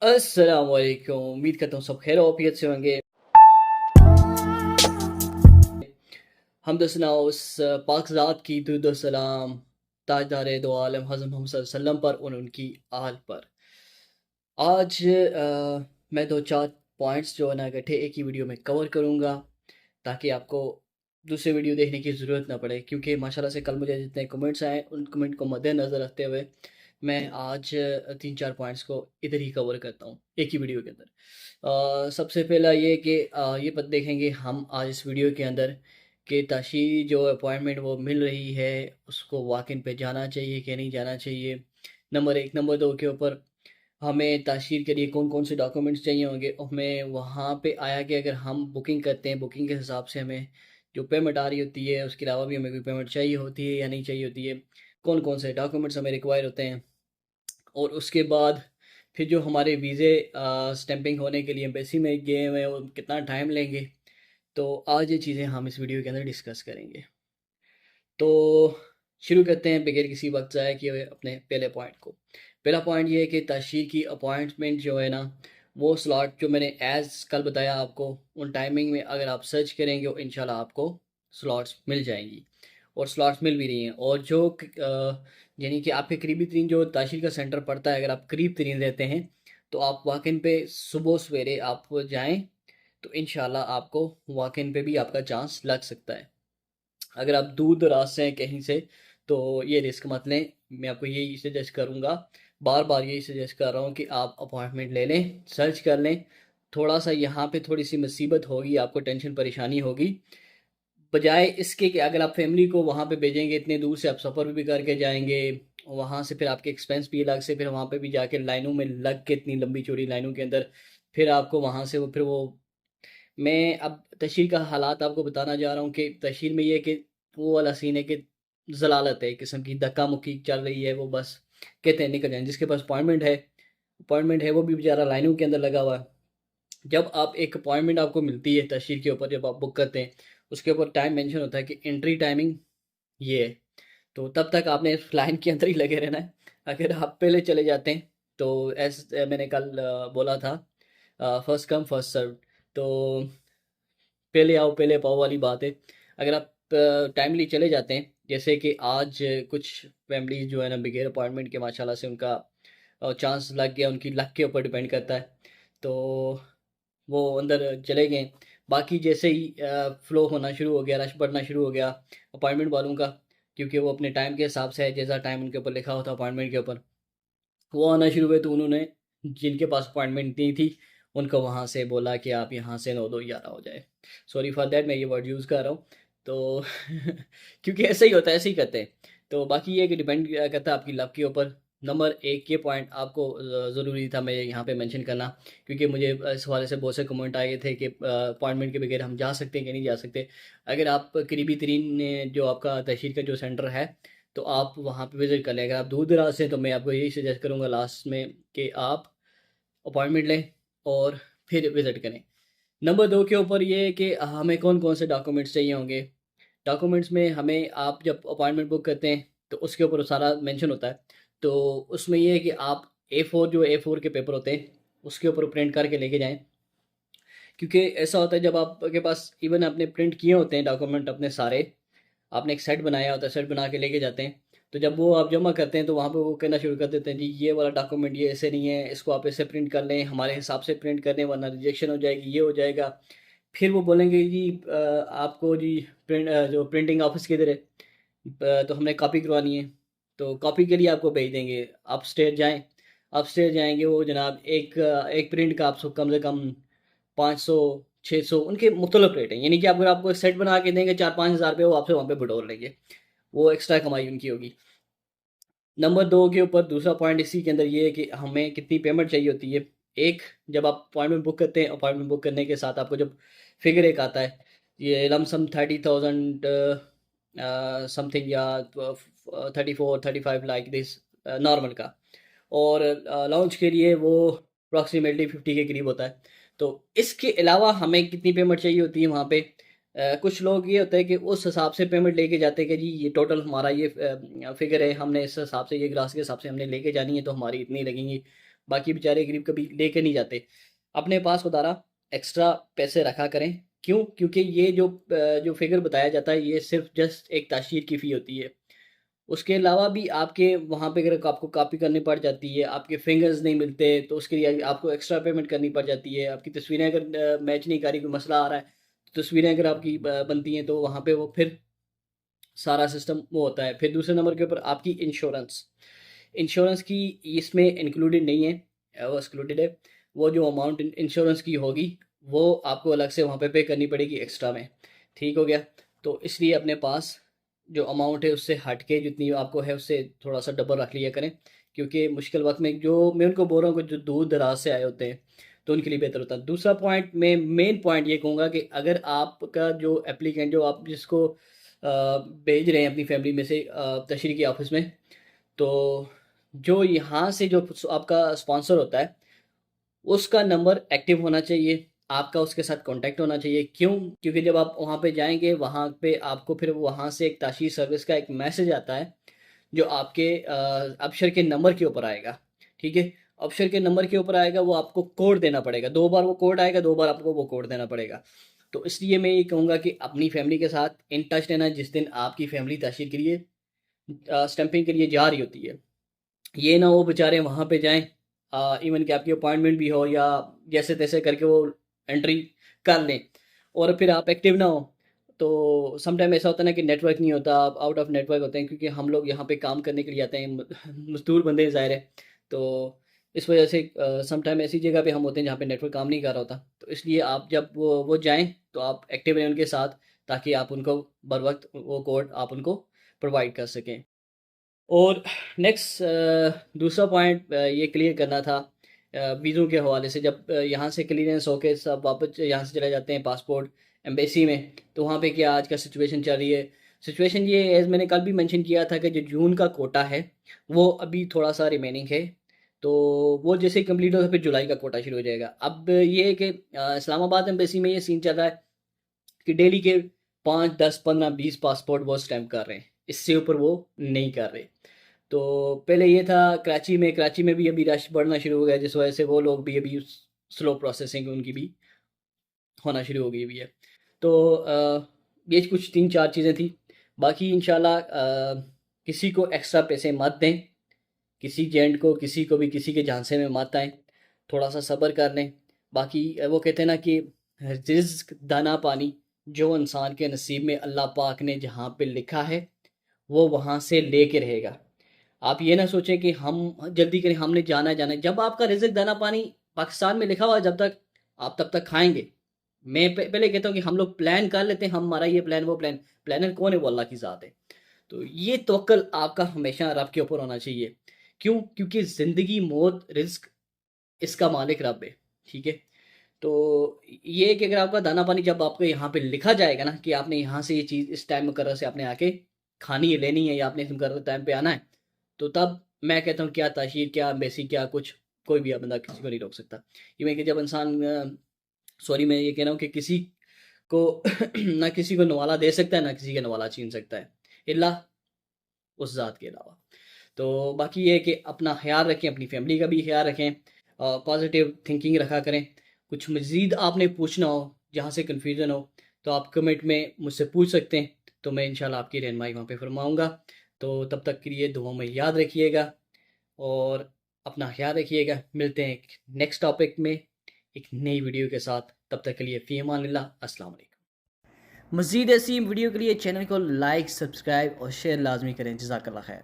अस्सलाम वालेकुम। उम्मीद करता हूँ सब खैर ऑफियत से होंगे। हमद सना उस पाकज़ात की दुरूद व सलाम ताजदार दो आलम हज़रत मोहम्मद सल्लल्लाहु अलैहि वसल्लम पर और उनकी आल पर। आज मैं 2-4 पॉइंट्स जो है ना इकट्ठे एक ही वीडियो में कवर करूँगा ताकि आपको दूसरे वीडियो देखने की ज़रूरत ना पड़े, क्योंकि माशाल्लाह से कल मुझे जितने कमेंट्स आए उन कमेंट को मद्देनज़र रखते हुए मैं आज 3-4 पॉइंट्स को इधर ही कवर करता हूँ एक ही वीडियो के अंदर। सबसे पहला ये कि ये बात देखेंगे हम आज इस वीडियो के अंदर कि ताशी जो अपॉइंटमेंट वो मिल रही है उसको वॉक इन पे जाना चाहिए कि नहीं जाना चाहिए, नंबर 1। नंबर 2 के ऊपर हमें ताशीर के लिए कौन कौन से डॉक्यूमेंट्स चाहिए होंगे, हमें वहाँ पे आया कि अगर हम बुकिंग करते हैं बुकिंग के हिसाब से हमें जो पेमेंट आ रही होती है उसके अलावा भी हमें कोई पेमेंट चाहिए होती है या नहीं चाहिए होती है, कौन कौन से डॉक्यूमेंट्स हमें रिक्वायर होते हैं। और उसके बाद फिर जो हमारे वीज़े स्टैंपिंग होने के लिए एम्बेसी में गए हुए हैं वो कितना टाइम लेंगे। तो आज ये चीज़ें हम इस वीडियो के अंदर डिस्कस करेंगे। तो शुरू करते हैं बगैर किसी वक्त ज़ाया किए हुए अपने पहले पॉइंट को। पहला पॉइंट ये है कि ताशीर की अपॉइंटमेंट जो है ना वो स्लॉट जो मैंने एज़ कल बताया आपको उन टाइमिंग में अगर आप सर्च करेंगे और इंशाल्लाह आपको स्लॉट्स मिल जाएंगी और स्लॉट्स मिल भी रही हैं। और जो यानी कि आपके करीबी तरीन जो ताशीर का सेंटर पड़ता है, अगर आप करीब तरीन रहते हैं तो आप वॉक इन पे सुबह सवेरे आप जाएं तो इंशाल्लाह आपको वॉक इन पे भी आपका चांस लग सकता है। अगर आप दूर दराज से हैं कहीं से तो ये रिस्क मत लें। मैं आपको यही सजेस्ट करूँगा, बार बार यही सजेस्ट कर रहा हूँ कि आप अपॉइंटमेंट ले लें, सर्च कर लें। थोड़ा सा यहाँ पे थोड़ी सी मुसीबत होगी, आपको टेंशन परेशानी होगी, बजाय इसके कि अगर आप फैमिली को वहाँ पे भेजेंगे इतने दूर से आप सफ़र भी करके जाएंगे, वहाँ से फिर आपके एक्सपेंस भी अलग से, फिर वहाँ पे भी जाके लाइनों में लग के इतनी लंबी चौड़ी लाइनों के अंदर फिर आपको वहाँ से वो मैं अब तशहीर का हालात आपको बताना जा रहा हूँ कि तशहीर में ये है कि वो वाला सीन है कि ज़लालत है, एक किस्म की धक्का मुक्की चल रही है। वो बस कहते हैं निकल जाएँ, जिसके पास अपॉइंटमेंट है वो भी बेचारा लाइनों के अंदर लगा हुआ है। जब आप एक अपॉइंटमेंट आपको मिलती है तशहीर के ऊपर, जब आप बुक करते हैं उसके ऊपर टाइम मेंशन होता है कि एंट्री टाइमिंग ये है, तो तब तक आपने इस लाइन के अंदर ही लगे रहना है। अगर आप पहले चले जाते हैं तो मैंने कल बोला था फर्स्ट कम फर्स्ट सर्व, तो पहले आओ पहले पाओ वाली बात है। अगर आप टाइमली चले जाते हैं, जैसे कि आज कुछ फैमिली जो है ना बगैर अपॉइंटमेंट के माशाल्लाह से उनका चांस लग गया, उनकी लक के ऊपर डिपेंड करता है, तो वो अंदर चले गए। बाकी जैसे ही फ्लो होना शुरू हो गया, रश बढ़ना शुरू हो गया अपॉइंटमेंट वालों का, क्योंकि वो अपने टाइम के हिसाब से है, जैसा टाइम उनके ऊपर लिखा होता अपॉइंटमेंट के ऊपर वो आना शुरू हुए, तो उन्होंने जिनके पास अपॉइंटमेंट नहीं थी उनको वहाँ से बोला कि आप यहाँ से 9 2 11 हो जाए। सॉरी फॉर दैट, मैं ये वर्ड यूज़ कर रहा हूँ तो क्योंकि ऐसे ही होता है, ऐसे ही करते हैं। तो बाकी ये कि डिपेंड करता है आपकी लव के ऊपर। नंबर 1 ये पॉइंट आपको ज़रूरी था मैं यहाँ पे मेंशन करना, क्योंकि मुझे इस हवाले से बहुत से कमेंट आए थे कि अपॉइंटमेंट के बगैर हम जा सकते हैं कि नहीं जा सकते। अगर आप करीबी तरीन जो आपका तहसील का जो सेंटर है तो आप वहाँ पे विज़िट कर लें। अगर आप दूर दराज से तो मैं आपको यही सजेस्ट करूँगा लास्ट में कि आप अपॉइंटमेंट लें और फिर विज़िट करें। नंबर 2 के ऊपर ये है कि हमें कौन-कौन से डॉक्यूमेंट्स चाहिए होंगे। डॉक्यूमेंट्स में हमें आप जब अपॉइंटमेंट बुक करते हैं तो उसके ऊपर सारा मेंशन होता है। तो उसमें ये है कि आप ए4 के पेपर होते हैं उसके ऊपर प्रिंट करके लेके जाएँ। क्योंकि ऐसा होता है जब आपके पास इवन आपने प्रिंट किए होते हैं डॉक्यूमेंट अपने सारे, आपने एक सेट बनाया होता है, सेट बना के लेके जाते हैं, तो जब वो आप जमा करते हैं तो वहाँ पे वो कहना शुरू कर देते हैं जी ये वाला डॉक्यूमेंट ये ऐसे नहीं है, इसको आप ऐसे प्रिंट कर लें, हमारे हिसाब से प्रिंट कर लें वरना रिजेक्शन हो जाएगी, ये हो जाएगा। फिर वो बोलेंगे जी आपको जी जो प्रिंटिंग ऑफिस किधर है, तो हमने कॉपी करवानी है, तो कॉपी के लिए आपको भेज देंगे। अपस्टेयर जाएंगे वो जनाब एक प्रिंट का आपको कम से कम 500 600 उनके मुख्तलिफ रेट हैं, यानी कि अगर आपको एक सेट बना के देंगे 4-5 हज़ार रुपये वो आपसे वहाँ पे बटोर लेंगे, वो एक्स्ट्रा कमाई उनकी होगी। नंबर 2 के ऊपर दूसरा पॉइंट इसी के अंदर ये है कि हमें कितनी पेमेंट चाहिए होती है। एक, जब आप अपॉइंटमेंट बुक करते हैं, अपॉइंटमेंट बुक करने के साथ आपको जब फिगर एक आता है, ये लमसम 30,000 समथिंग या 34-35 लाइक दिस नॉर्मल का, और लॉन्च के लिए वो अप्रॉक्सीमेटली 50 के करीब होता है। तो इसके अलावा हमें कितनी पेमेंट चाहिए होती है वहाँ पे। कुछ लोग ये होता है कि उस हिसाब से पेमेंट लेके जाते हैं कि जी ये टोटल हमारा ये फिगर है, हमने इस हिसाब से ये ग्रास के हिसाब से हमने लेके जानी है तो हमारी इतनी लगेंगी। बाकी बेचारे गरीब कभी लेके नहीं जाते। अपने पास खुदारा एक्स्ट्रा पैसे रखा करें। क्यों? क्योंकि ये जो फिगर बताया जाता है ये सिर्फ जस्ट एक ताशीर की फ़ी होती है। उसके अलावा भी आपके वहाँ पे अगर आपको कॉपी करनी पड़ जाती है, आपके फिंगर्स नहीं मिलते तो उसके लिए आपको एक्स्ट्रा पेमेंट करनी पड़ जाती है। आपकी तस्वीरें अगर मैच नहीं कर रही, कोई मसला आ रहा है, तो तस्वीरें अगर आपकी बनती हैं तो वहाँ पे वो फिर सारा सिस्टम वो होता है। फिर दूसरे नंबर के ऊपर आपकी इंश्योरेंस। इंश्योरेंस की इसमें इंक्लूडेड नहीं है, वो एक्सक्लूडेड है। वो जो अमाउंट इंश्योरेंस की होगी वो आपको अलग से वहाँ पे करनी पड़ेगी एक्स्ट्रा में। ठीक हो गया? तो इसलिए अपने पास जो अमाउंट है उससे हट के जितनी आपको है उससे थोड़ा सा डबल रख लिया करें, क्योंकि मुश्किल वक्त में जो मैं उनको बोल रहा हूँ कि जो दूर दराज से आए होते हैं तो उनके लिए बेहतर होता है। दूसरा पॉइंट मैं मेन पॉइंट ये कहूँगा कि अगर आपका जो एप्लीकेंट जो आप जिसको भेज रहे हैं अपनी फैमिली में से तशरीह के ऑफिस में, तो जो यहाँ से जो आपका स्पॉन्सर होता है उसका नंबर एक्टिव होना चाहिए, आपका उसके साथ कांटेक्ट होना चाहिए। क्यों? क्योंकि जब आप वहाँ पे जाएँगे वहाँ पे आपको फिर वहाँ से एक ताशीर सर्विस का एक मैसेज आता है जो आपके अबशर के नंबर के ऊपर आएगा। ठीक है? अबशर के नंबर के ऊपर आएगा, वो आपको कोड देना पड़ेगा। 2 बार वो कोड आएगा, 2 बार आपको वो कोड देना पड़ेगा। तो इसलिए मैं ये कहूँगा कि अपनी फैमिली के साथ इन टच रहना जिस दिन आपकी फैमिली ताशीर के लिए स्टैंपिंग के लिए जा रही होती है। ये ना वो बेचारे वहाँ पे जाएँ, इवन कि आपकी अपॉइंटमेंट भी हो या जैसे-तैसे करके वो एंट्री कर लें और फिर आप एक्टिव ना हो। तो सम टाइम ऐसा होता है ना कि नेटवर्क नहीं होता, आप आउट ऑफ नेटवर्क होते हैं, क्योंकि हम लोग यहाँ पे काम करने के लिए आते हैं, मज़दूर बंदे हैं ज़ाहिर है। तो इस वजह से सम टाइम ऐसी जगह पे हम होते हैं जहाँ पे नेटवर्क काम नहीं कर रहा होता। तो इसलिए आप जब वो जाएँ तो आप एक्टिव रहें उनके साथ, ताकि आप उनको बर वक़्त वो कोड आप उनको प्रोवाइड कर सकें। और नेक्स्ट दूसरा पॉइंट ये क्लियर करना था वीज़ों के हवाले से। जब यहाँ से क्लियरेंस होके सब वापस यहाँ से चले जाते हैं पासपोर्ट एम्बेसी में, तो वहाँ पे क्या आज का सिचुएशन चल रही है? सिचुएशन ये एज़ मैंने कल भी मेंशन किया था कि जो जून का कोटा है वो अभी थोड़ा सा रिमेनिंग है। तो वो जैसे ही कंप्लीट होगा फिर जुलाई का कोटा शुरू हो जाएगा। अब ये है कि इस्लामाबाद एम्बेसी में ये सीन चल रहा है कि डेली के 5, 10, 15, 20 पासपोर्ट वो स्टैम्प कर रहे हैं, इससे ऊपर वो नहीं कर रहे। तो पहले ये था कराची में भी अभी रश बढ़ना शुरू हो गया, जिस वजह से वो लोग भी अभी स्लो प्रोसेसिंग उनकी भी होना शुरू हो गई हुई है। तो ये कुछ 3-4 चीज़ें थी। बाकी इंशाल्लाह किसी को एक्स्ट्रा पैसे मत दें, किसी जेंट को किसी को भी किसी के झांसे में मत आएँ, थोड़ा-सा सब्र कर लें। बाकी वो कहते हैं ना कि रिज़्क दाना पानी जो इंसान के नसीब में अल्लाह पाक ने जहाँ पे लिखा है, वो वहाँ से लेके रहेगा। आप ये ना सोचें कि हम जल्दी करें, हमने जाना है, जाना है। जब आपका रिज़्क दाना पानी पाकिस्तान में लिखा हुआ है जब तक, आप तब तक खाएँगे। मैं पहले कहता हूँ कि हम लोग प्लान कर लेते हैं, हमारा ये प्लान, वो प्लान। प्लानर कौन है? वो अल्लाह की ज़ात है। तो ये तवक्कुल आपका हमेशा रब के ऊपर होना चाहिए। क्यों? क्योंकि ज़िंदगी, मौत, रिज़्क इसका मालिक रब है। ठीक है? तो ये है कि अगर आपका दाना-पानी जब आपको यहाँ पे लिखा जाएगा ना कि आपने यहाँ से ये चीज़ इस टाइम मुकर्रर से आपने आके खानी है, लेनी है या आपने इस मुकर्रर टाइम पे आना है, तो तब मैं कहता हूँ क्या ताशीर, क्या एम्बेसी, क्या कुछ, कोई भी बंदा किसी को नहीं रोक सकता। इवन कि जब इंसान सॉरी मैं ये कह रहा हूँ कि किसी को ना किसी को नवाला दे सकता है, ना किसी का नवाला छीन सकता है, इल्ला उस ज़ात के अलावा। तो बाकी ये है कि अपना ख़्याल रखें, अपनी फैमिली का भी ख़्याल रखें, पॉज़िटिव थिंकिंग रखा करें। कुछ मज़ीद आपने पूछना हो, जहाँ से कन्फ्यूज़न हो, तो आप कमेंट में मुझसे पूछ सकते हैं, तो मैं इंशाल्लाह आपकी रहनुमाई वहाँ पे फ़रमाऊँगा। तो तब तक के लिए दुआ में याद रखिएगा और अपना ख़्याल रखिएगा। मिलते हैं एक नेक्स्ट टॉपिक में, एक नई वीडियो के साथ। तब तक के लिए फ़ी अमानिल्लाह, अस्सलाम वालेकुम। मज़ीद ऐसी वीडियो के लिए चैनल को लाइक, सब्सक्राइब और शेयर लाज़मी करें। जज़ाकल्लाह खैर।